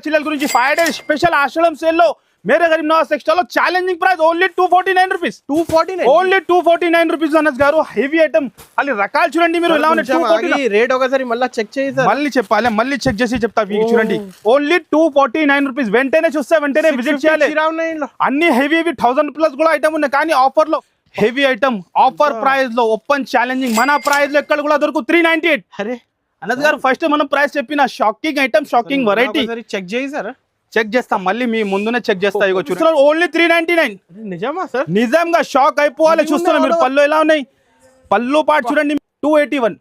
చిల్లల గురించి 5 days special Ashadham sale లో Mere Gareeb Nawaz textile లో challenging price only 249 rupees. 249 only 249 rupees Anas గారు. హెవీ ఐటమ్ అది రకాలు చూడండి మీరు ఎలా ఉన్నాయి. 249 రేట్ ఒకసారి మళ్ళీ చెక్ చేయి సార్. మళ్ళీ చెప్పాలి, మళ్ళీ చెక్ చేసి చెప్తా. చూడండి ఓన్లీ 249 రూపీస్. వెంటనే చూస్తే వెంటనే విజిట్ చేయాలి. అన్ని హెవీ 1000+ కూడా ఐటమ్ ఉన్నాయి, కానీ ఆఫర్ లో హెవీ ఐటమ్ ఆఫర్ ప్రైస్ లో ఓపెన్ ఛాలెంజింగ్ మన ప్రైస్ లో ఎక్కడ కూడా దొరుకు 398. అరే అనస్ గారు ఫస్ట్ మనం ప్రైస్ చెప్పిన shocking item, shocking variety check చేయి సార్. చెక్ చేస్తాం, మళ్ళీ మీ ముందునే చెక్ చేస్తా. ఇగో చూస్తున్నారు ఓన్లీ 399. నిజమా సార్? నిజంగా షాక్ అయిపోవాలి. చూస్తున్నారు మీరు పళ్ళు ఎలా ఉన్నాయి. పళ్ళు పాటు చూడండి 281.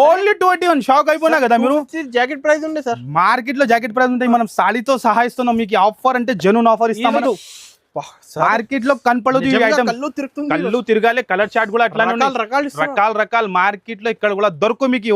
ఓన్లీ 281. షాక్ అయిపోయినా కదా మీరు. జాకెట్ ప్రైస్ ఉండే సార్. మార్కెట్ లో జాకెట్ ప్రైస్ ఉంటాయి, మనం సాడీతో సహా ఇస్తున్నాం మీకు. ఆఫర్ అంటే జెన్యూన్ ఆఫర్ ఇస్తాం. మార్కెట్ లో కనపడదు ఈ ఐటమ్. కళ్ళు తిరగాలి. కలర్ చార్ట్ కూడా అట్లానే రకాల మార్కెట్ లో ఇక్కడ కూడా దొరుకు మీకు.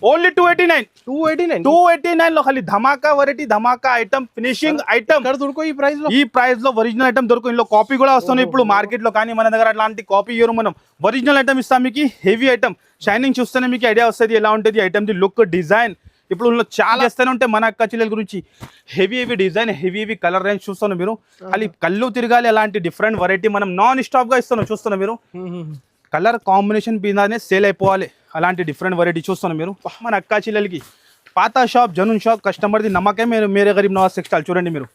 ఓన్లీ 289 లో ఖాళీ ధమాకా వెరైటీ, ధమాకా ఐటమ్, ఫినిషింగ్ ఐటమ్ దొరుకు ఈ ప్రైస్ లో. ఈ ప్రైస్ లో ఒరిజినల్ ఐటమ్ దొరుకు. ఇందులో కాపీ కూడా వస్తున్నాయి ఇప్పుడు మార్కెట్ లో, కానీ మన దగ్గర అట్లాంటి కాపీ ఇవ్వరు. మనం ఒరిజినల్ ఐటమ్ ఇస్తాం మీకు. హెవీ ఐటమ్ షైనింగ్ చూస్తేనే మీకు ఐడియా వస్తుంది ఎలా ఉంటుంది ఐటమ్ ది లుక్, డిజైన్. ఇప్పుడు చాలా వస్తూనే ఉంటాయి మన అక్క చెల్లెల గురించి. Heavy design, heavy colour range చూస్తాను మీరు. అది కళ్ళు తిరగాలి అలాంటి డిఫరెంట్ వెరైటీ మనం నాన్ స్టాప్ గా ఇస్తున్నాం. చూస్తున్నాం మీరు కలర్ కాంబినేషన్ మీదనే సేల్ అయిపోవాలి అలాంటి డిఫరెంట్ వెరైటీ చూస్తున్నాం మీరు. మన అక్క చెల్లెలకి పాత షాప్, జనూన్ షాప్, కస్టమర్ ది నమ్మకే మేరే గరీబ్ నవాజ్ టెక్స్టైల్. చూడండి మీరు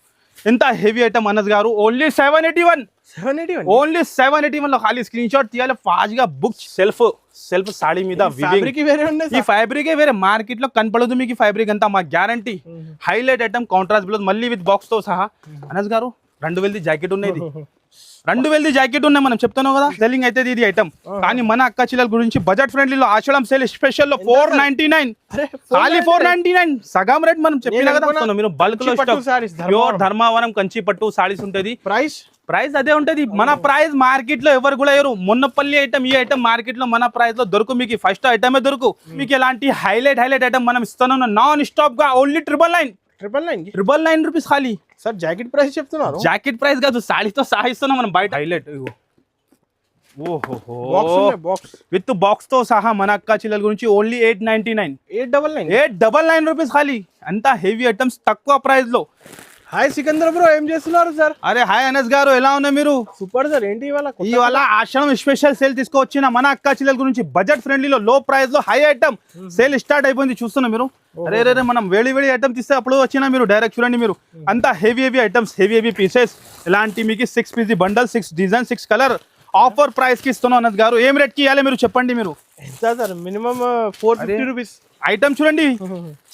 ఎంత హెవీ ఐటమ్ అనస్ గారు. ఓన్లీ 781. ఓన్లీ 781 లో ఖాళీ స్క్రీన్ షాట్ తీయాలి ఫాస్ట్ గా. బుక్ సెల్ఫ్ సాడీ మీద ఈ ఫ్యాబ్రిక్ వేరే మార్కెట్ లో కనపడదు మీకు. ఫ్యాబ్రిక్ అంతా మా guarantee. Highlight item, contrast blouse మళ్ళీ విత్ బాక్స్ తో సహా. అనస్ గారు 2000 జాకెట్ ఉన్నది. 2000 జాకెట్ ఉన్నాయి మనం చెప్తున్నావు కదా. సెల్లింగ్ అయితే ఇది ఐటమ్, కానీ మన అక్క చిల్లల గురించి బడ్జెట్ ఫ్రెండ్లీ లో ఆషాఢం సేల్ స్పెషల్ లో 499. ఖాళీ 499 సగం రేట్ మనం చెప్పినా కదా మీరు. బల్క్ లో ప్యూర్ ధర్మావరం కంచి పట్టు సారీస్ ఉంటది. ప్రైస్ అదే ఉంటది. మన ప్రైస్ మార్కెట్ లో ఎవరు కూడా ఎవరు. మొన్నపల్లి ఐటమ్, ఈ ఐటమ్ మార్కెట్ లో మన ప్రైస్ లో దొరుకు మీకు. ఫస్ట్ ఐటమే దొరుకు మీకు. ఎలాంటి హైలైట్ ఐటమ్ మనం ఇస్తున్నాం నాన్ స్టాప్ గా. ఓన్లీ 999 రూపీస్ ఖాళీ. సార్ జాకెట్ ప్రైస్ చెప్తున్నారు. జాకెట్ ప్రైస్ కాదు, సాడీతో సహా ఇస్తున్నాం మనం బయట. హైలైట్ విత్ బాక్స్ తో సహా మన అక్క చిల్లల గురించి ఓన్లీ 899 రూపీస్ ఖాళీ. అంతా హెవీ ఐటమ్స్ తక్కువ ప్రైస్ లో. హాయ్ సికందర్ బ్రో, ఏం చేస్తున్నారు సార్? అరే హాయ్ అనస్ గారు, ఎలా ఉన్నారు మీరు? Super sir. ఏంటి ఇవాళ ఆషాఢం స్పెషల్ సేల్ తీసుకొచ్చిన మన అక్క చిల్లల గురించి బడ్జెట్ ఫ్రెండ్లీలో లో ప్రైస్ లో హై ఐటమ్ సేల్ స్టార్ట్ అయిపోయింది. చూస్తున్నా మీరు. అరే మనం వేడి ఐటమ్ తీస్తే అప్పుడు వచ్చినా మీరు డైరెక్ట్ చూడండి మీరు. అంతా హెవీ ఐటమ్స్, హెవీ పీసెస్. ఇలాంటి మీకు 6 piece bundle, 6 design, 6 colour offer price కి ఇస్తున్నాం అనస్ గారు. ఏం రేట్ కి ఇవ్వాలి మీరు చెప్పండి మీరు. ఎంత సార్? Minimum 450 rupees. ఐటమ్ చూడండి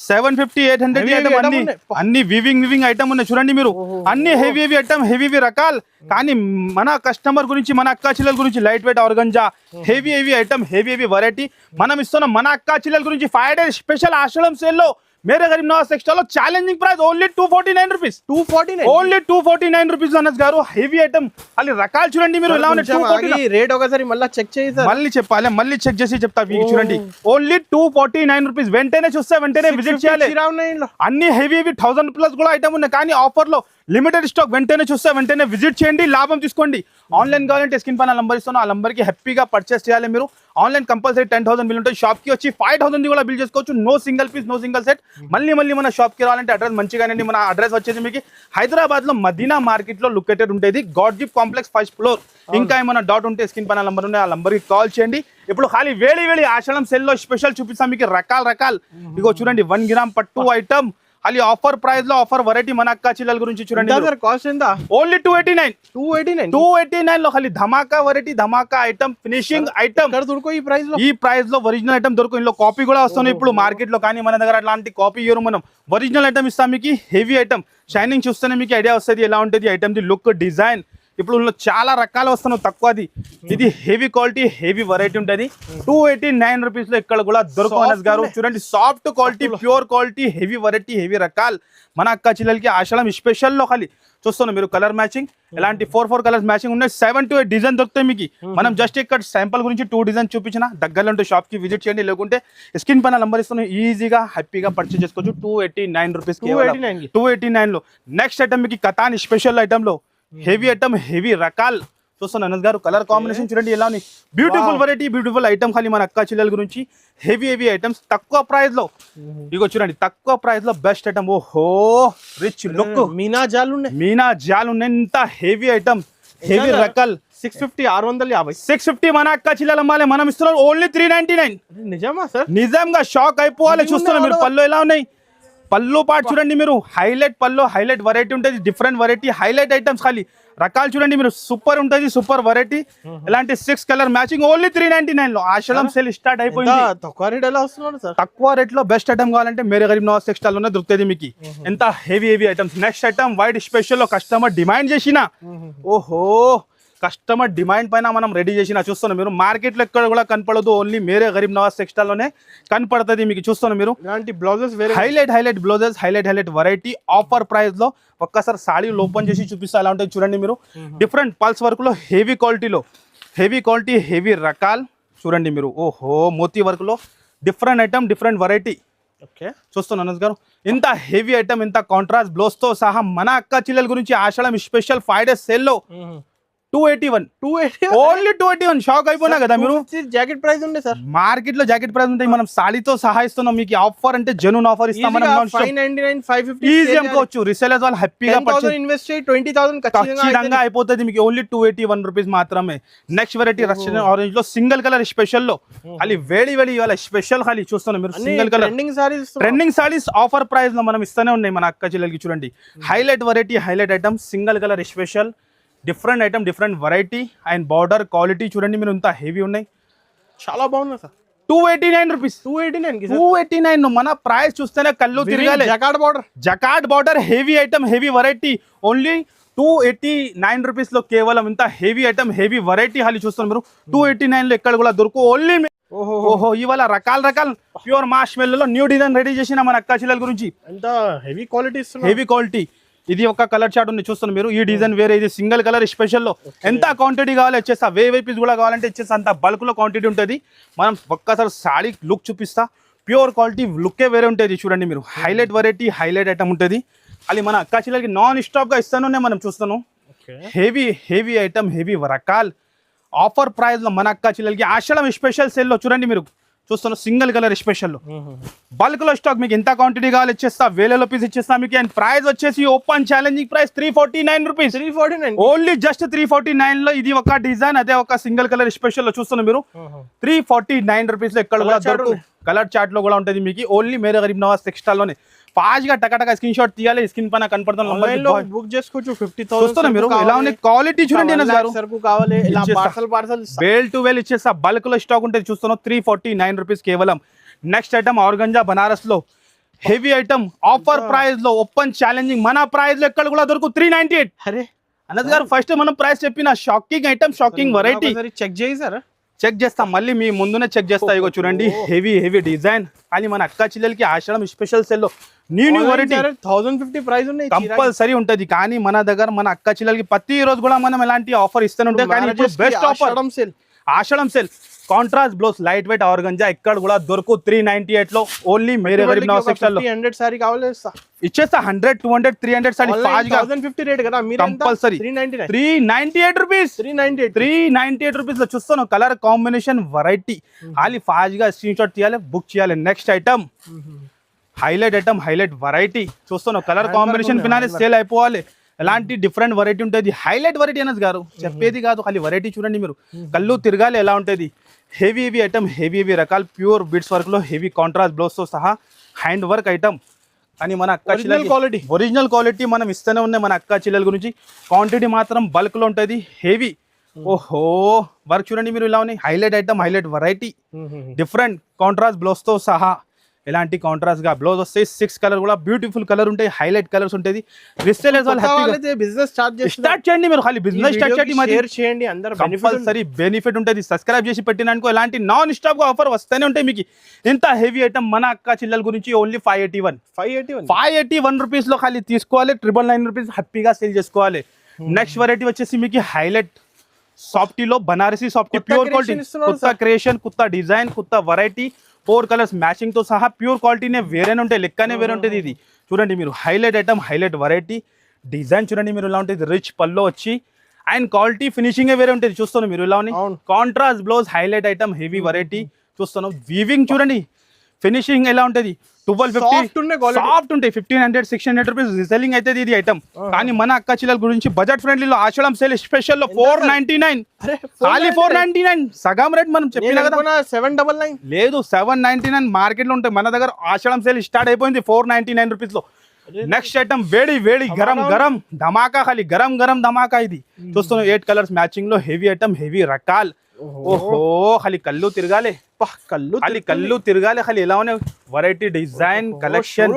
750, 800 అన్ని వివింగ్ ఐటమ్ ఉన్నాయి చూడండి మీరు. అన్ని హెవీ ఐటమ్, హెవీ రకాలు, కానీ మన కస్టమర్ గురించి, మన అక్క చిల్లల గురించి light weight organza, heavy item, heavy variety మనం ఇస్తున్నాం మన అక్క చిల్లల గురించి 5 days స్పెషల్ ఆషాఢం సేల్ లో మేరే గరీబ్ నవాజ్ టెక్స్టైల్ లో challenging price only 249 rupees. 249 only 249 rupees Anas గారు. హెవీ ఐటమ్ అది రకాలు చూడండి మీరు ఎలా ఉన్నాయి. రేట్ ఒకసారి మళ్ళీ చెక్ చేయి సార్. మళ్ళీ చెప్పాలి, మళ్ళీ చెక్ చేసి చెప్తా. చూడండి ఓన్లీ 249 రూపీస్. వెంటనే చూస్తే వెంటనే విజిట్ చేయాలి. అన్ని హెవీ 1000+ కూడా ఐటమ్ ఉన్నాయి, కానీ ఆఫర్ లో లిమిటెడ్ స్టాక్. వెంటనే చూస్తే వెంటనే విజిట్ చేయండి, లాభం తీసుకోండి. ఆన్లైన్ కావాలంటే స్క్రీన్ పైన నంబర్ ఇస్తాను, ఆ నంబర్ కి హ్యాపీగా పర్చేస్ చేయాలి మీరు. ఆన్లైన్ కంపల్సరీ 10,000 బిల్ ఉంటుంది. షాప్ కి వచ్చి 5,000 కూడా బిల్ చేసుకోవచ్చు. No single piece, no single set. మళ్ళీ మన షాప్ కి రావాలంటే అడ్రస్ మంచిగానండి. మన అడ్రస్ వచ్చేసి మీకు హైదరాబాద్ లో మదీనా మార్కెట్ లో లొకేటెడ్ ఉంటుంది. God gift complex 1st floor. ఇంకా ఏమైనా డౌట్ ఉంటే స్క్రీన్ పైన నంబర్ ఉంది, ఆ నంబర్ కి కాల్ చేయండి. ఇప్పుడు ఖాళీ వేడి ఆషాఢం సేల్ లో స్పెషల్ చూపిస్తాం మీకు. రకాలు ఇగో చూడండి 1 గ్రామ్ పట్టు ఐటమ్. అది ఆఫర్ ప్రైస్ లో ఆఫర్ వెరైటీ మన అక్క చిల్లల గురించి చూడండి. కాస్ట్ ఎంత? ఓన్లీ 289 లో ఖాళీ ధమాకా వెరైటీ, ధమాకా ఐటమ్, ఫినిషింగ్ ఐటమ్ దొరుకు ఈ ప్రైస్ లో. ఈ ప్రైస్ లో ఒరిజినల్ ఐటమ్ దొరుకు. ఇందులో కాపీ కూడా వస్తున్నాయి ఇప్పుడు మార్కెట్ లో, కానీ మన దగ్గర అట్లాంటి కాపీ ఇవ్వరు. మనం ఒరిజినల్ ఐటమ్ ఇస్తాం మీకు. హెవీ ఐటమ్ షైనింగ్ చూస్తేనే మీకు ఐడియా వస్తుంది ఎలా ఉంటుంది ఐటమ్ ది లుక్, డిజైన్. ఇప్పుడు చాలా రకాలు వస్తున్నాయి తక్కువది. ఇది హెవీ క్వాలిటీ, హెవీ వెరైటీ ఉంటుంది. 289 రూపీస్ లో ఇక్కడ కూడా దొరుకు అనస్ గారు. చూడండి soft quality, pure quality, heavy variety, heavy రకాలు మన అక్క చిల్లలకి ఆషాఢం స్పెషల్ లో ఖాళీ. చూస్తున్నాం మీరు కలర్ మ్యాచింగ్. ఇలాంటి 4 కలర్స్ మ్యాచింగ్ ఉన్నాయి. 7 to 8 డిజైన్ దొరుకుతాయి మీకు. మనం జస్ట్ ఇక్కడ శాంపుల్ గురించి 2 డిజైన్ చూపించిన. దగ్గరలో ఉంటే షాప్ కి విజిట్ చేయండి, లేకుంటే స్క్రీన్ పైన నంబర్ ఇస్తున్నాం. ఈజీగా హ్యాపీగా పర్చేస్ చేసుకోవచ్చు. 289 రూపీస్. 289 లో నెక్స్ట్ ఐటమ్ మీకు కతాన్ స్పెషల్ ఐటమ్ లో హెవీ ఐటమ్, హెవీ రకాలు చూస్తున్నా అనంత్ గారు కలర్ కాంబినేషన్ చూడండి ఎలా ఉంది. బ్యూటిఫుల్ వెరైటీ, బ్యూటిఫుల్ ఐటమ్ ఖాళీ మన అక్క చెల్లెల గురించి. హెవీ ఐటమ్స్ తక్కువ ప్రైస్ లో. ఇగో చూడండి తక్కువ ప్రైస్ లో బెస్ట్ ఐటమ్. ఓహో రిచ్ లుక్, మీనా జాలు ఉన్నాయి, మీనా జాల్ ఉన్నాయి. ఇంత హెవీ ఐటమ్, హెవీ రకల్. 650 650 650 మన అక్క చెల్లెల అమ్మాలి. మనం ఇస్తున్నాం ఓన్లీ 399. నిజమా సార్? నిజంగా షాక్ అయిపోవాలి. చూస్తున్నా మీరు పళ్ళు ఎలా ఉన్నాయి, పళ్ళు పాటు చూడండి మీరు. హైలైట్ పళ్ళు, హైలైట్ వెరైటీ ఉంటుంది, డిఫరెంట్ వెరైటీ, హైలైట్ ఐటమ్స్ ఖాళీ రకాలు చూడండి మీరు. సూపర్ ఉంటుంది, సూపర్ వెరైటీ. ఇలాంటి 6 కలర్ మ్యాచింగ్ ఓన్లీ 399 లో. ఆషలం సేల్ స్టార్ట్ అయిపోయింది. తక్కువ రేట్ ఎలా వస్తున్నాడు సార్? తక్కువ రేట్ లో బెస్ట్ ఐటమ్ కావాలంటే మేరే గరీబ్ నవాజ్ టెక్స్టైల్ లోనే దొరుకుతుంది మీకు. ఎంత heavy items. Next item white special లో కస్టమర్ డిమాండ్ చేసిన, ఓహో కస్టమర్ డిమాండ్ పైన మనం రెడీ చేసిన. చూస్తున్నాం మీరు మార్కెట్ లో ఎక్కడ కూడా కనపడదు, ఓన్లీ మేరే గరీబ్ నవాజ్ టెక్స్టైల్ లోనే కనపడుతుంది మీకు. చూస్తున్నాం మీరు ఇలాంటి బ్లౌజెస్ వేరే highlight blouses, highlight variety offer price లో. ఒక్కసారి సాడీ ఓపెన్ చేసి చూపిస్తా ఎలా ఉంటుంది చూడండి మీరు. డిఫరెంట్ పల్స్ వర్క్ లో హెవీ క్వాలిటీలో, హెవీ క్వాలిటీ, హెవీ రకాల్ చూడండి మీరు. ఓహో మోతీ వర్క్ లో different item, different variety. Okay చూస్తున్నాను అనంత్ గారు ఇంత హెవీ ఐటమ్, ఇంత కాంట్రాస్ట్ బ్లౌజ్ తో సహా మన అక్క చెల్లెల గురించి ఆషాఢం స్పెషల్ 5 days సేల్ లో 281 ఓన్లీ 281. షాక్ అయిపోయినా కదా మీరు. జాకెట్ ప్రైస్ ఉండే సార్, మార్కెట్ లో జాకెట్ ప్రైస్ ఉంటాయి, మనం సాడీతో సహా ఇస్తున్నాం మీకు. ఆఫర్ అంటే జెన్యూన్ ఆఫర్ ఇస్తాం మనం. 599 550 ఈజీ అనుకోవచ్చు. రిసేలర్స్ వాళ్ళు హ్యాపీగా ఇన్వెస్ట్ చేయి 20,000 ఖచ్చితంగా అయిపోతుంది మీకు. ఓన్లీ 281 రూపీస్ మాత్రమే. నెక్స్ట్ వెరైటీ రష్యన్ ఆరెంజ్ లో సింగిల్ కలర్ స్పెషల్ లో ఖాళీ వేడి ఇవాళ స్పెషల్ ఖాళీ చూస్తున్నాం మీరు. Single colour trending saris offer price లో మనం ఇస్తూనే ఉన్నాయి మన అక్క చెల్లెలకి. చూడండి highlight variety, highlight item, single colour special, different item, different variety and border quality చూడండి మీరు. ఇంత హెవీ ఉన్నాయి, చాలా బాగున్నాయి సార్. 289 రూపీస్. 289 మన ప్రైస్ చూస్తేనే కళ్ళు తిరగాలి. Jacquard border heavy item, heavy variety only 289 rupees లో కేవలం. ఇంత హెవీ ఐటమ్, హెవీ వెరైటీ హాలి చూస్తున్నారు మీరు. 289 లో ఎక్కడ కూడా దొరుకు. ఓన్లీ ఓహో ఇవాళ రకాల ప్యూర్ మాష్ మెల్లో న్యూ డిజైన్ రెడీ చేసిన మన అక్క చెల్లెల గురించి. ఎంత హెవీ క్వాలిటీ, హెవీ క్వాలిటీ. ఇది ఒక కలర్ చార్ట్ ఉంది చూస్తున్నాం మీరు. ఈ డిజైన్ వేరే, ఇది సింగిల్ కలర్ స్పెషల్ లో. ఎంత క్వాంటిటీ కావాలి ఇచ్చేస్తా, వేవై పీస్ కూడా కావాలంటే ఇచ్చేస్తా. అంత బల్క్ లో క్వాంటిటీ ఉంటుంది. మనం ఒక్కసారి సాడీ లుక్ చూపిస్తా. ప్యూర్ క్వాలిటీ లుక్కే వేరే ఉంటుంది చూడండి మీరు. హైలైట్ వెరైటీ, హైలైట్ ఐటమ్ ఉంటుంది. అది మన అక్క చెల్లెలకి నాన్ స్టాప్ గా ఇస్తాను మనం చూస్తున్నాం. హెవీ ఐటమ్, హెవీ రకాల్ ఆఫర్ ప్రైస్ లో మన అక్క చెల్లెలకి ఆషాఢం స్పెషల్ సేల్ లో చూడండి మీరు. చూస్తున్నా సింగిల్ కలర్ స్పెషల్ లో బల్క్ లో స్టాక్. మీకు ఎంత క్వాంటిటీ కావాలి ఇచ్చేస్తా, వేలలో పీస్ ఇచ్చేస్తా మీకు. అండ్ ప్రైస్ వచ్చేసి open challenging price 349 rupees. 349 only just 349 లో. ఇది ఒక డిజైన్, అదే ఒక సింగిల్ కలర్ స్పెషల్ లో చూస్తున్నా మీరు. 349 రూపీస్ లో ఎక్కడ కూడా దొరుకు. కలర్ చార్ట్ లో కూడా ఉంటుంది మీకు. ఓన్లీ మేరే గరీబ్ నవాజ్ టెక్స్టైల్ లోనే. ఫాస్ట్ గా టకా స్క్రీన్ షాట్ తీయాలి. స్క్రీన్ పైన కనపడుతున్న బుక్ చేసుకోవచ్చు. 50,000 మీరు. ఎలా ఉంది క్వాలిటీ చూడండి. వేల్ టు వేల్ ఇచ్చేస్తా. బల్క్ లో స్టాక్ ఉంటుంది చూస్తున్నాం. 349 రూపీస్ కేవలం. నెక్స్ట్ ఐటమ్ ఆర్గంజా బనారస్ లో హెవీ ఐటమ్ ఆఫర్ ప్రైస్ లో. ఓపెన్ ఛాలెంజింగ్ మన ప్రైస్ లో ఎక్కడ కూడా దొరుకు. 398. అరే అనంత్ గారు ఫస్ట్ మనం ప్రైస్ చెప్పిన shocking item, shocking variety. Check చేయి సార్. చెక్ చేస్తాం మళ్ళీ మీ ముందునే చెక్ చేస్తా. ఇగో చూడండి హెవీ డిజైన్. కానీ మన అక్క చెల్లెలకి ఆషాఢం స్పెషల్ సెల్ లో న్యూ వెరైటీ 1050 ప్రైస్ ఉన్నాయి, కంపల్సరీ ఉంటది. కానీ మన దగ్గర మన అక్క చెల్లెలకి ప్రతి రోజు కూడా మనం ఎలాంటి ఆఫర్ ఇస్తూనే ఉంటాం. కానీ ఇప్పుడు best offer Ashadham sale. Contrast blouse light weight organza ఎక్కడ కూడా దొరుకు. 398 లో ఓన్లీ మేరే గరీబ్ నవాజ్ టెక్స్టైల్ లో. 100 సారీ కావాలి ఇచ్చేస్తా. 100 200 300 సారీ ఫాస్ట్ గా 1050 రేట్ కదా మీరు. Compulsory 398 rupees. 398 రూపీస్ లో చూస్తాను. కలర్ కాంబినేషన్ వెరైటీ ఖాళీ ఫాస్ట్ గా స్క్రీన్ షాట్ తీయాలి, బుక్ చేయాలి. Next item highlight item, highlight variety చూస్తాను. కలర్ కాంబినేషన్ పినాలి సేల్ అయిపోవాలి. ఎలాంటి డిఫరెంట్ వెరైటీ ఉంటుంది. హైలైట్ వెరైటీ అనేది గారు చెప్పేది కాదు, ఖాళీ వెరైటీ చూడండి మీరు. కళ్ళు తిరగాలి ఎలా ఉంటుంది. హెవీ ఐటమ్, హెవీ రకాలు ప్యూర్ బిట్స్ వర్క్ లో హెవీ కాంట్రాస్ట్ బ్లౌజ్ తో సహా హ్యాండ్ వర్క్ ఐటమ్. కానీ మన అక్క చెల్లెల క్వాలిటీ, ఒరిజినల్ క్వాలిటీ మనం ఇస్తూనే ఉన్నాయి మన అక్క చెల్లెల గురించి. క్వాంటిటీ మాత్రం బల్క్ లో ఉంటుంది. హెవీ ఓహో వర్క్ చూడండి మీరు. ఇలా ఉన్నాయి highlight item, highlight variety, different contrast blouse తో సహా. ఎలాంటి కాంట్రాస్ట్ గా బ్లౌజ్ వస్తాయి. 6 కలర్ కూడా బ్యూటిఫుల్ కలర్ ఉంటాయి, హైలైట్ కలర్స్ ఉంటుంది. బిజినెస్ స్టార్ట్ చేయండి మీరు. ఖాళీ బిజినెస్ స్టార్ట్ చేయండి. కంపల్సరీ బెనిఫిట్ ఉంటుంది. సబ్స్క్రైబ్ చేసి పెట్టినానుకో ఎలాంటి నాన్ స్టాప్ గా ఆఫర్ వస్తూనే ఉంటాయి మీకు. ఎంత హెవీ ఐటమ్ మన అక్క చెల్లెల గురించి. ఓన్లీ 581 రూపీస్ లో ఖాళీ తీసుకోవాలి. 999 రూపీస్ హ్యాపీగా సేల్ చేసుకోవాలి. నెక్స్ట్ వెరైటీ వచ్చేసి మీకు హైలైట్ సాఫ్టీలో బనారసీ సాఫ్టీ ప్యూర్ క్వాలిటీ. కొత్త క్రియేషన్, కొత్త డిజైన్, కొత్త వెరైటీ, 4 కలర్స్ మ్యాచింగ్ తో సహా. ప్యూర్ క్వాలిటీనే వేరేనే ఉంటాయి, లెక్కనే వేరే ఉంటుంది. ఇది చూడండి మీరు. Highlight item, highlight variety, design చూడండి మీరు ఎలా ఉంటుంది. రిచ్ పల్లో వచ్చి అండ్ క్వాలిటీ ఫినిషింగ్ వేరే ఉంటుంది చూస్తున్నాం మీరు ఇలా ఉన్నాయి అవును. Contrast blouse highlight item heavy variety చూస్తున్నాం వీవింగ్ చూడండి ఫినిషింగ్ ఎలా ఉంటుంది Soft ఉండే quality. సాఫ్ట్ ఉంటాయి 1500-1600 రూపీస్ రిసెల్లింగ్ అయితే ఇది ఐటమ్ కానీ మన అక్క చిల్లల గురించి బడ్జెట్ ఫ్రెండ్లీలో ఆషాఢం సేల్ స్పెషల్ లో 499 అరే ఖాళీ 499 సగం రేట్ మనం చెప్పిన కదా 799 లేదు 799 మార్కెట్ లో ఉంటాయి మన దగ్గర ఆషాఢం సేల్ స్టార్ట్ అయిపోయింది 499 రూపీస్ లో నెక్స్ట్ ఐటమ్ వేడి వేడి గరం గరం ధమాకా ఖాళీ గరం గరం ధమాకా ఇది చూస్తున్నాం 8 కలర్స్ మ్యాచింగ్ లో హెవీ ఐటమ్ హెవీ రకాల్ ఓహో ఖాళీ కళ్ళు తిరగాలి కళ్ళు తిరగాలి ఖాళీ ఎలా ఉన్నాయి variety design collection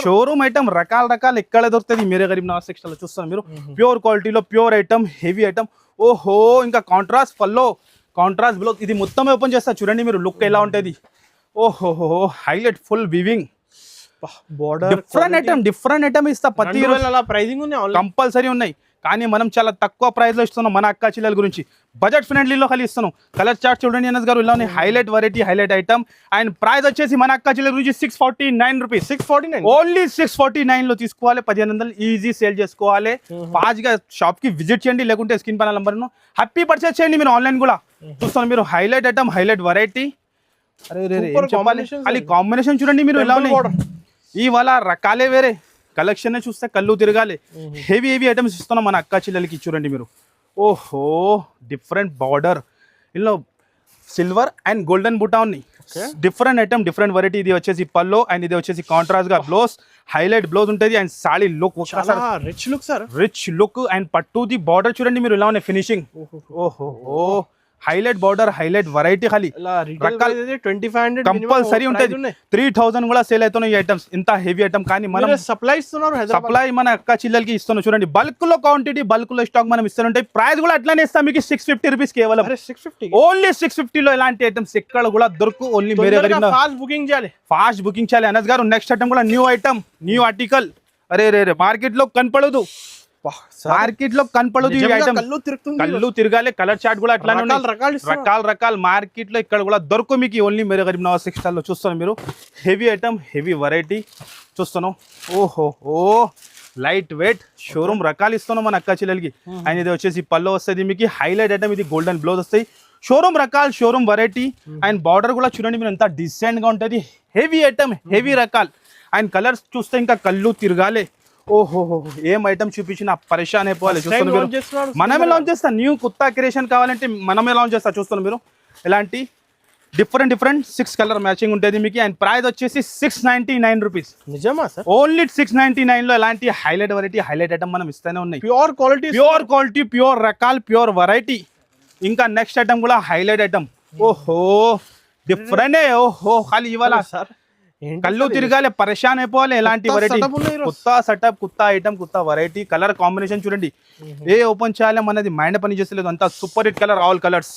showroom item రకాల రకాలు ఎక్కడ దొరుకుతుంది మీరే గరీబ్ నవాజ్ సెక్షన్ లో చూస్తాను మీరు ప్యూర్ క్వాలిటీలో ప్యూర్ ఐటమ్ హెవీ ఐటమ్ ఓహో ఇంకా కాంట్రాస్ట్ పల్లో కాంట్రాస్ట్ బ్లౌజ్ ఇది మొత్తం ఓపెన్ చేస్తా చూడండి మీరు లుక్ ఎలా ఉంటుంది ఓహో highlight full weaving border different item ఇస్తా ప్రతి అలా ప్రైజింగ్ ఉంది కంపల్సరీ ఉన్నాయి కానీ మనం చాలా తక్కువ ప్రైస్ లో ఇస్తున్నాం మన అక్క చిల్లల గురించి బడ్జెట్ ఫ్రెండ్లీలో ఖాళీ ఇస్తున్నాం కలర్ చార్ట్ చూడండి అనస్ గారు ఇలా ఉన్నాయి highlight variety highlight item and price వచ్చేసి మన అక్క చిల్లల గురించి 649 రూపీస్ 649 ఓన్లీ 649 లో తీసుకోవాలి 1500 ఈజీ సేల్ చేసుకోవాలి ఫాస్ట్ గా షాప్ కి విజిట్ చేయండి లేకుంటే స్క్రీన్ పైన నంబర్ హ్యాపీ పర్చేస్ చేయండి మీరు ఆన్లైన్ కూడా చూస్తాను మీరు హైలైట్ ఐటమ్ హైలైట్ వెరైటీ అది కాంబినేషన్ చూడండి మీరు ఎలా ఉన్నాయి ఇవాళ రకాలే వేరే కలెక్షన్ చూస్తే కళ్ళు తిరగాలి హెవీ ఐటమ్స్ ఇస్తున్నాం మన అక్క చిల్లలకి చూడండి మీరు ఓహో డిఫరెంట్ బార్డర్ ఇందులో సిల్వర్ అండ్ గోల్డెన్ బూటా ఉన్నాయి డిఫరెంట్ ఐటమ్ డిఫరెంట్ వెరైటీ ఇది వచ్చేసి పల్లో అండ్ ఇది వచ్చేసి కాంట్రాస్ట్ గా బ్లౌజ్ హైలైట్ బ్లౌజ్ ఉంటుంది and sari look rich look and పట్టుది బార్డర్ చూడండి మీరు ఎలా ఉన్నాయి ఫినిషింగ్ ఓహో హైలైట్ బార్డర్ హైలైట్ వెరైటీ ఖాళీ కంపల్సరీ ఉంటుంది 3000 కూడా సేల్ అవుతున్నాయి ఈ ఐటమ్స్ ఇంత హెవీ ఐటమ్ కానీ మనం సప్లై మన అక్క చిల్లలకి ఇస్తున్నాం చూడండి బల్క్ లో క్వాంటిటీ బల్క్ లో స్టాక్ మనం ఇస్తుంటాయి ప్రైస్ కూడా అట్లానే ఇస్తాం మీకు 650 రూపీస్ కేవలం ఓన్లీ 650 లో ఇలాంటి ఐటమ్స్ ఎక్కడ కూడా దొరుకు ఓన్లీ ఫాస్ట్ బుకింగ్ చేయాలి అనస్ గారు నెక్స్ట్ ఐటమ్ కూడా న్యూ ఐటమ్ న్యూ ఆర్టికల్ అరే మార్కెట్ లో కనపడదు ఈ ఐటమ్ కళ్ళు తిరగాలి కలర్ చార్ట్ కూడా అట్లానే రకాల మార్కెట్ లో ఇక్కడ కూడా దొరకు మీకు ఓన్లీ మీరు గరీబ్ నవాజ్ సెక్షన్ లో చూస్తున్నాం మీరు హెవీ ఐటమ్ హెవీ వెరైటీ చూస్తున్నాం ఓహో లైట్ వెయిట్ షోరూమ్ రకాలు ఇస్తున్నాం మన అక్క చిల్లలకి అండ్ ఇది వచ్చేసి పల్లో వస్తుంది మీకు హైలైట్ ఐటమ్ ఇది గోల్డెన్ బ్లౌజ్ వస్తాయి షోరూమ్ రకాల్ షోరూమ్ వెరైటీ అండ్ బార్డర్ కూడా చూడండి మీరు ఎంత డిసెంట్ గా ఉంటుంది హెవీ ఐటమ్ హెవీ రకాల్ అండ్ కలర్స్ చూస్తే ఇంకా కళ్ళు తిరగాలి ఓహో ఏం ఐటమ్ చూపించిన పరేషాన్ అయిపోవాలి చూస్తున్నారు మనమే లాంచ్ చేస్తా న్యూ కొత్త క్రియేషన్ కావాలంటే మనమే లాంచ్ చేస్తా చూస్తున్నాం మీరు ఇలాంటి డిఫరెంట్ 6 కలర్ మ్యాచింగ్ ఉంటుంది మీకు అండ్ ప్రైస్ వచ్చేసి 699 రూపీస్ నిజమా సార్ ఓన్లీ 699 లో ఇలాంటి హైలైట్ వెరైటీ హైలైట్ ఐటమ్ మనం ఇస్తూనే ఉన్నాయి ప్యూర్ క్వాలిటీ ప్యూర్ రకాల్ ప్యూర్ వెరైటీ ఇంకా నెక్స్ట్ ఐటమ్ కూడా హైలైట్ ఐటమ్ ఓహో డిఫరెంట్ ఓహో ఖాళీ ఇవాళ సార్ కళ్ళు తిరగాలి పరేషాన్ అయిపోవాలి ఎలాంటి వెరైటీ కొత్త సెటప్ కొత్త ఐటమ్ కొత్త వెరైటీ కలర్ కాంబినేషన్ చూడండి ఏ ఓపెన్ చేయాలి మనది మైండ్ పని చేస్తలేదు అంతా super hit colour all colours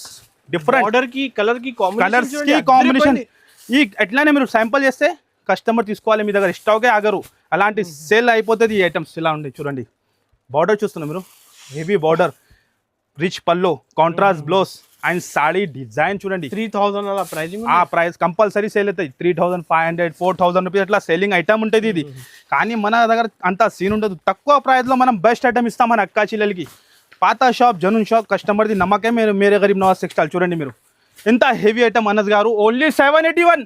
different colours కి కాంబినేషన్ ఈ ఎట్లానే మీరు శాంపుల్ చేస్తే కస్టమర్ తీసుకోవాలి మీ దగ్గర స్టాకే ఆగరు అలాంటి సేల్ అయిపోతుంది ఈ ఐటమ్స్ ఇలా ఉండి చూడండి బార్డర్ చూస్తున్నారు మీరు heavy border rich pallu contrast blouse and saree design చూడండి 3000 అలా ప్రైజింగ్ ఆ ప్రైస్ కంపల్సరీ సేల్ అవుతాయి 3500-4000 రూపీస్ అట్లా సేలింగ్ ఐటమ్ ఉంటుంది ఇది కానీ మన దగ్గర అంత సీన్ ఉండదు తక్కువ ప్రైస్ లో మనం బెస్ట్ ఐటమ్ ఇస్తాం మన అక్క చిల్లలకి పాత షాప్ జనూన్ షాప్ కస్టమర్ది నమ్మకే మీరు మేరే గరీబ్ నవాజ్ టెక్స్టైల్ చూడండి మీరు ఎంత హెవీ ఐటమ్ అనస్ గారు ఓన్లీ 781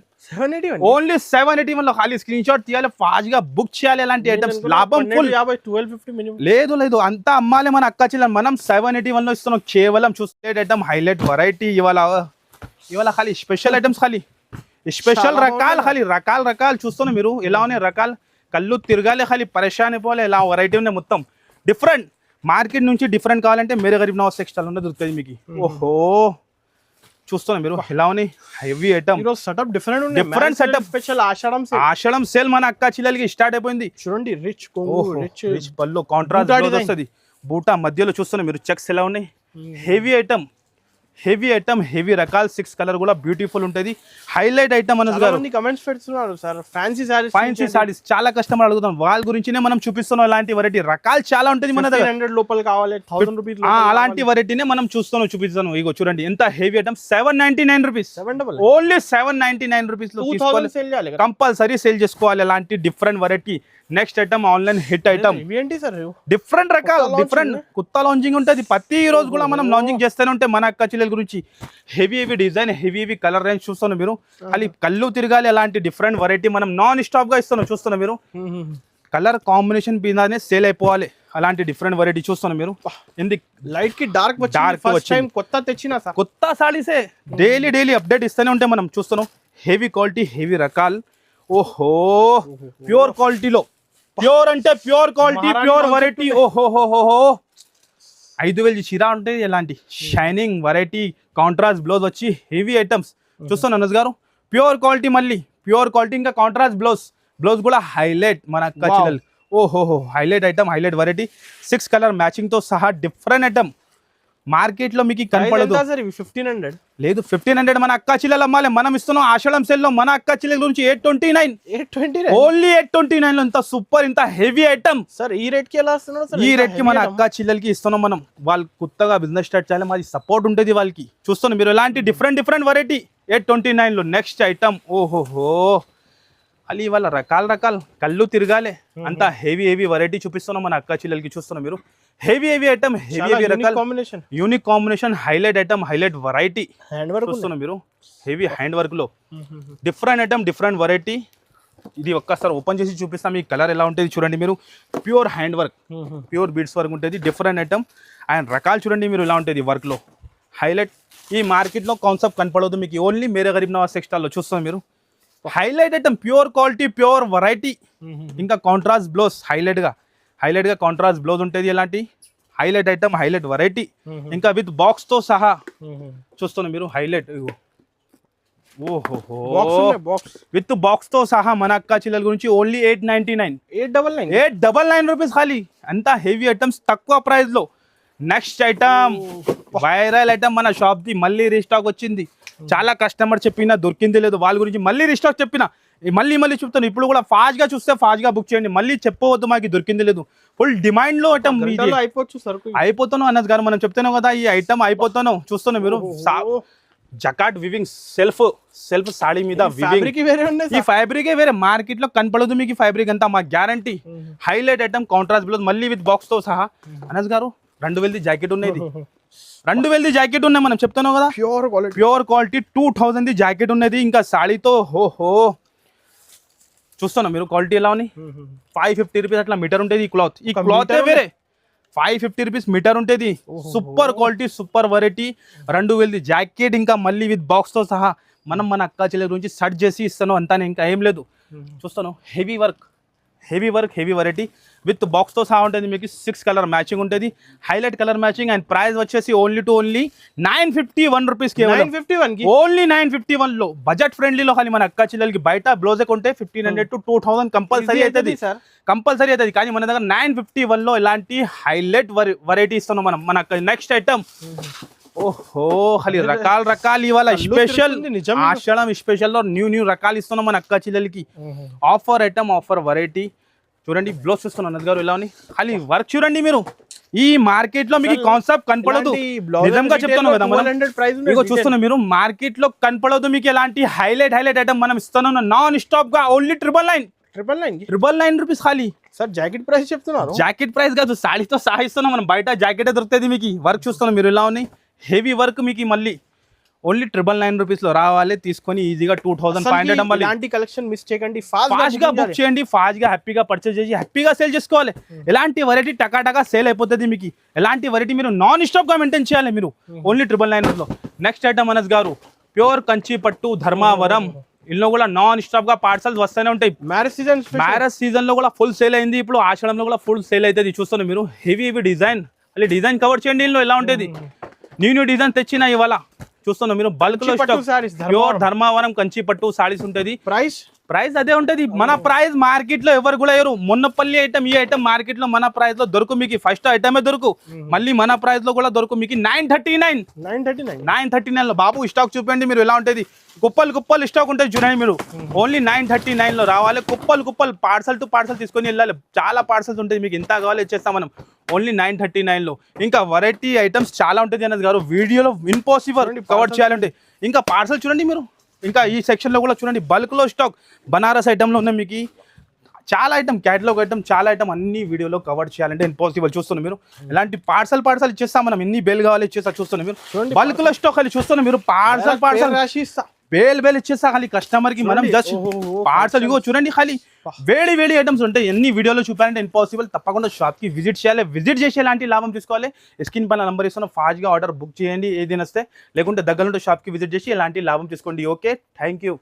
ఓన్లీ 781 లో ఖాళీ స్క్రీన్ షాట్ తీయాలి ఫాస్ట్ గా బుక్ చేయాలి అలాంటి ఐటమ్స్ లాభం ఫుల్ 1250 లేదు అంతా అమ్మాలి మన అక్క చిల్లలు మనం 781 లో ఇస్తున్నాం కేవలం చూస్తే ఐటమ్ హైలైట్ వెరైటీ ఇవాళ ఖాళీ స్పెషల్ ఐటమ్స్ ఖాళీ స్పెషల్ రకాలు చూస్తున్నాం మీరు ఎలా ఉన్నాయి రకాలు కళ్ళు తిరగాలి ఖాళీ పరేషాన్ అయిపోవాలి ఇలా వెరైటీ ఉన్నాయి మొత్తం డిఫరెంట్ మార్కెట్ నుంచి డిఫరెంట్ కావాలంటే మేరే గరీబ్ నవాజ్ టెక్స్టైల్ ఉన్న దొరుకుతుంది మీకు ఓహో చూస్తున్నాం మీరు ఎలా ఉన్నాయి heavy item setup different setup special Ashadham sale మన అక్క చిల్లలకి స్టార్ట్ అయిపోయింది చూడండి రిచ్ పళ్ళు కాంట్రాస్ట్ వస్తుంది బూటా మధ్యలో చూస్తున్నాం మీరు చెక్స్ ఎలా ఉన్నాయి హెవీ ఐటమ్ హెవీ రకాల 6 కలర్ కూడా బ్యూటిఫుల్ ఉంటుంది హైలైట్ ఐటమ్ అనస్ గారు కమెంట్స్ పెడుతున్నారు సార్ ఫ్యాన్సీ సారీస్ చాలా కస్టమర్ అడుగుతాం వాళ్ళ గురించినే మనం చూపిస్తున్నాం ఇలాంటి వెరైటీ రకాలు చాలా ఉంటుంది మన దగ్గర 100 లోపల కావాలి 1000 రూపీస్ అలాంటి వెరైటీనే మనం చూపిస్తాను ఇగో చూడండి ఎంత heavy item 799 rupees only 799 rupees లో కంపల్సరీ సేల్ చేసుకోవాలి అలాంటి different variety next item online hit item ఇవి ఏంటి సార్ డిఫరెంట్ రకాల డిఫరెంట్ కొత్త లాంచింగ్ ఉంటుంది ప్రతి రోజు కూడా మనం లాంచింగ్ చేస్తూనే ఉంటే మన అక్క చెల్లెల గురించి heavy design heavy colour range చూస్తున్నాం మీరు అది కళ్ళు తిరగాలి అలాంటి డిఫరెంట్ వెరైటీ మనం నాన్ స్టాప్ గా ఇస్తున్నాం చూస్తున్నాం మీరు కలర్ కాంబినేషన్ మీదనే సేల్ అయిపోవాలి అలాంటి డిఫరెంట్ వెరైటీ చూస్తున్నాం మీరు ఎందుకు లైట్ కి డార్క్ Dark ఫస్ట్ వచ్చింది. టైం కొత్త తెచ్చినా సార్ కొత్త సారీసే డైలీ అప్డేట్ ఇస్తూనే ఉంటే మనం చూస్తున్నాం హెవీ క్వాలిటీ హెవీ రకాలు ఓహో ప్యూర్ క్వాలిటీలో ప్యూర్ అంటే ప్యూర్ క్వాలిటీ ప్యూర్ వెరైటీ ఓహోహోహో 5,000 చీర ఉంటుంది ఎలాంటి షైనింగ్ వెరైటీ కాంట్రాస్ట్ బ్లౌజ్ వచ్చి హెవీ ఐటమ్స్ చూస్తాను అనస్ గారు ప్యూర్ క్వాలిటీ మళ్ళీ ప్యూర్ క్వాలిటీ ఇంకా కాంట్రాస్ట్ బ్లౌజ్ కూడా హైలైట్ మన అక్క చెల్లెలు ఓహోహో highlight item highlight variety 6 colour matching తో సహా డిఫరెంట్ ఐటమ్ మార్కెట్ లో మీకు కనపడదు సార్ ఇవి 1500 లేదు 1500 మన అక్క చెల్లెలు అమ్మాలి మనం ఇస్తున్నాం ఆషాఢం సేల్ లో మన అక్క చెల్లెల గురించి 829 ఓన్లీ 829 లో ఇంత సూపర్ ఇంత హెవీ ఐటమ్ సార్ ఈ రేట్ కి ఎలా వస్తున్నాడు సార్ ఈ రేట్ కి మన అక్క చెల్లెలకి ఇస్తున్నాం మనం వాళ్ళు కొత్తగా బిజినెస్ స్టార్ట్ చేయాలి మాది సపోర్ట్ ఉంటుంది వాళ్ళకి చూస్తున్నాం మీరు ఇలాంటి డిఫరెంట్ వెరైటీ 829 లో నెక్స్ట్ ఐటమ్ ఓహోహో అది వాళ్ళ రకాల కళ్ళు తిరగాలి అంత హెవీ వెరైటీ చూపిస్తున్నాం మన అక్క చెల్లెలకి చూస్తున్నాం మీరు హెవీ ఐటమ్ హెవీ రకాల combination unique combination highlight item highlight variety hand work చూస్తున్నాం మీరు హెవీ హ్యాండ్ వర్క్ లో డిఫరెంట్ ఐటమ్ డిఫరెంట్ వెరైటీ ఇది ఒక్కసారి ఓపెన్ చేసి చూపిస్తాం ఈ కలర్ ఎలా ఉంటుంది చూడండి మీరు pure hand work pure beads work ఉంటుంది డిఫరెంట్ ఐటమ్ అండ్ రకాలు చూడండి మీరు ఎలా ఉంటుంది వర్క్ లో హైలైట్ ఈ మార్కెట్ లో కాన్సెప్ట్ కనపడదు మీకు ఓన్లీ మేరే గరీబ్ నవాజ్ టెక్స్టైల్ లో చూస్తాం మీరు highlight item pure quality pure variety ఇంకా కాంట్రాస్ట్ బ్లౌజ్ హైలైట్ గా కాంట్రాస్ట్ బ్లౌజ్ ఉంటుంది ఇలాంటి హైలైట్ ఐటమ్ హైలైట్ వెరైటీ ఇంకా విత్ బాక్స్ తో సహా చూస్తున్నాం మీరు హైలైట్ ఓహో విత్ బాక్స్ తో సహా మన అక్క చెల్లెల గురించి ఓన్లీ 899 రూపీస్ ఖాళీ అంత హెవీ ఐటమ్స్ తక్కువ ప్రైస్ లో నెక్స్ట్ ఐటమ్ వైరల్ ఐటమ్ మన షాప్ ది మళ్ళీ రీస్టాక్ వచ్చింది చాలా కస్టమర్ చెప్పినా దొరికింది లేదు వాళ్ళ గురించి మళ్ళీ రీస్టాక్ చెప్పిన మళ్ళీ చెప్తాను ఇప్పుడు కూడా ఫాస్ట్ గా చూస్తే ఫాస్ట్ గా బుక్ చేయండి మళ్ళీ చెప్పవద్దు మాకు దొరికింది లేదు ఫుల్ డిమాండ్ లో ఐటమ్ అయిపోవచ్చు సార్ అయిపోతాను అన్నది గారు మనం చెప్తున్నాం కదా ఈ ఐటమ్ అయిపోతాను చూస్తున్నాం మీరు జకాట్ వివింగ్ సెల్ఫ్ సాడీ మీద వివింగ్ ఈ ఫ్యాబ్రిక్ వేరే మార్కెట్ లో కనపడదు మీకు ఫ్యాబ్రిక్ అంతా మా guarantee highlight item contrast blouse మళ్ళీ విత్ బాక్స్ తో సహా అనస్ గారు 2000 జాకెట్ ఉన్నది 2000 జాకెట్ ఉన్నాయి మనం చెప్తున్నాం కదా ప్యూర్ క్వాలిటీ 2000 జాకెట్ ఉన్నది ఇంకా సాడీతో హోహో చూస్తున్నాం మీరు క్వాలిటీ ఎలా ఉంది 550 రూపీస్ అట్లా మీటర్ ఉంటుంది ఈ క్లాత్ వేరే 550 రూపీస్ మీటర్ ఉంటుంది super quality super variety 2000 jacket ఇంకా మళ్ళీ విత్ బాక్స్ తో సహా మనం మన అక్క చెల్లెల గురించి సెట్ చేసి ఇస్తాను అంతానే ఇంకా ఏం లేదు చూస్తాను హెవీ వెరైటీ విత్ బాక్స్ తో సహా ఉంటుంది మీకు 6 కలర్ మ్యాచింగ్ ఉంటుంది highlight colour matching and price వచ్చేసి ఓన్లీ 951 రూపీస్ ఓన్లీ 951 లో బడ్జెట్ ఫ్రెండ్లీలో కానీ మన అక్క చెల్లెలకి బయట బ్లౌజ్ కొంటే 1500 to 2000 కంపల్సరీ అవుతుంది కానీ మన దగ్గర 951 లో ఇలాంటి హైలైట్ వెరైటీ ఇస్తున్నాం మనం మన నెక్స్ట్ ఐటమ్ ఓహో ఖాళీ రకాలు ఇవాళ స్పెషల్ ఆషాఢం స్పెషల్ లో న్యూ రకాలు ఇస్తున్నాం మన అక్క చెల్లెలకి ఆఫర్ ఐటమ్ ఆఫర్ వెరైటీ చూడండి బ్లౌజ్ చూస్తున్నాను అన్నది గారు ఎలా ఉంది ఖాళీ వర్క్ చూడండి మీరు ఈ మార్కెట్ లో మీకు కాన్సెప్ట్ కనపడదు నిజంగా చెప్తాను కదా మనం చూస్తున్నాం మీరు మార్కెట్ లో కనపడదు మీకు ఎలాంటి హైలైట్ ఐటమ్ మనం ఇస్తున్నాం నాన్ స్టాప్ గా ఓన్లీ 999 రూపీస్ ఖాళీ సార్ జాకెట్ ప్రైస్ చెప్తున్నారు జాకెట్ ప్రైస్ కాదు సాడీతో సహా ఇస్తున్నాం మనం బయట జాకెట్ దొరుకుతుంది మీకు వర్క్ చూస్తున్నాం మీరు ఎలా ఉన్నాయి హెవీ వర్క్ మీకు మళ్ళీ ఓన్లీ 999 రూపీస్ లో రావాలి తీసుకొని ఈజీగా 2500 ఇలాంటి కలెక్షన్ మిస్ చేయకండి ఫాస్ట్ గా బుక్ చేయండి ఫాస్ట్ గా హ్యాపీగా పర్చేజ్ చేసి హ్యాపీగా సేల్ చేసుకోవాలి ఎలాంటి వెరైటీ టకాటకా సేల్ అయిపోతుంది మీకు ఎలాంటి వెరైటీ మీరు నాన్ స్టాప్ గా మెయింటైన్ చేయాలి మీరు ఓన్లీ 999 లో నెక్స్ట్ ఐటమ్ అనస్ గారు ప్యూర్ కంచి పట్టు ధర్మావరం ఇందులో కూడా నాన్ స్టాప్ గా పార్సల్స్ వస్తూనే ఉంటాయి మ్యారేజ్ సీజన్ లో కూడా ఫుల్ సేల్ అయింది ఇప్పుడు ఆషాఢంలో కూడా ఫుల్ సేల్ అవుతుంది చూస్తాను మీరు హెవీ డిజైన్ కవర్ చేయండి ఇందులో ఎలా ఉంటుంది న్యూ డిజైన్ తెచ్చిన ఇవాళ చూస్తున్నాం మీరు బల్క్ లో ప్యూర్ ధర్మావరం కంచి పట్టు సారీస్ ఉంటుంది ప్రైస్ అదే ఉంటది మన ప్రైస్ మార్కెట్ లో ఎవరు కూడా ఎవరు మొన్నపల్లి ఐటమ్ ఈ ఐటమ్ మార్కెట్ లో మన ప్రైస్ లో దొరుకు మీకు ఫస్ట్ ఐటమే దొరుకు మళ్ళీ మన ప్రైస్ లో కూడా దొరుకు మీకు 939 లో బాబు స్టాక్ చూపండి మీరు ఎలా ఉంటది కుప్పలు స్టాక్ ఉంటుంది చూడండి మీరు ఓన్లీ 939 లో రావాలి కుప్పలు పార్సల్ టు పార్సల్ తీసుకొని వెళ్ళాలి చాలా పార్సల్స్ ఉంటుంది మీకు ఎంత కావాలి ఇచ్చేస్తాం మనం ఓన్లీ 939 లో ఇంకా వెరైటీ ఐటమ్స్ చాలా ఉంటుంది అన్నది గారు వీడియోలో ఇంపాసిబుల్ కవర్ చేయాలంటే ఇంకా పార్సల్ చూడండి మీరు ఇంకా ఈ సెక్షన్ లో కూడా చూడండి బల్క్ లో స్టాక్ బనారస్ ఐటమ్ లో ఉన్నాయి మీకు చాలా ఐటమ్ క్యాటలాగ్ ఐటమ్ చాలా ఐటమ్ అన్ని వీడియోలో కవర్ చేయాలంటే ఇంపాసిబుల్. చూస్తున్నారు మీరు ఇలాంటి పార్సల్ ఇచ్చేస్తాం మనం, ఎన్ని బేల్ కావాలి ఇచ్చేస్తా. చూస్తున్నారు మీరు చూడండి, బల్క్ లో స్టాక్ అది చూస్తున్నారు మీరు, పార్సల్ పేరు రాసి ఇస్తా. బేల్ ఇచ్చేస్తా ఖాళీ కస్టమర్ కి. మనం జస్ట్ పార్సల్ ఇగో చూడండి ఖాళీ వేడి ఐటమ్స్ ఉంటాయి. ఎన్ని వీడియోలో చూపాలంటే ఇంపాసిబుల్. తప్పకుండా షాప్ కి విజిట్ చేయాలి, విజిట్ చేసి ఎలాంటి లాభం తీసుకోవాలి. స్క్రీన్ పైన నంబర్ ఇస్తున్నా, ఫాస్ట్ గా ఆర్డర్ బుక్ చేయండి ఏదైనా వస్తే, లేకుంటే దగ్గర షాప్ కి విజిట్ చేసి ఎలాంటి లాభం తీసుకోండి. Okay, thank you.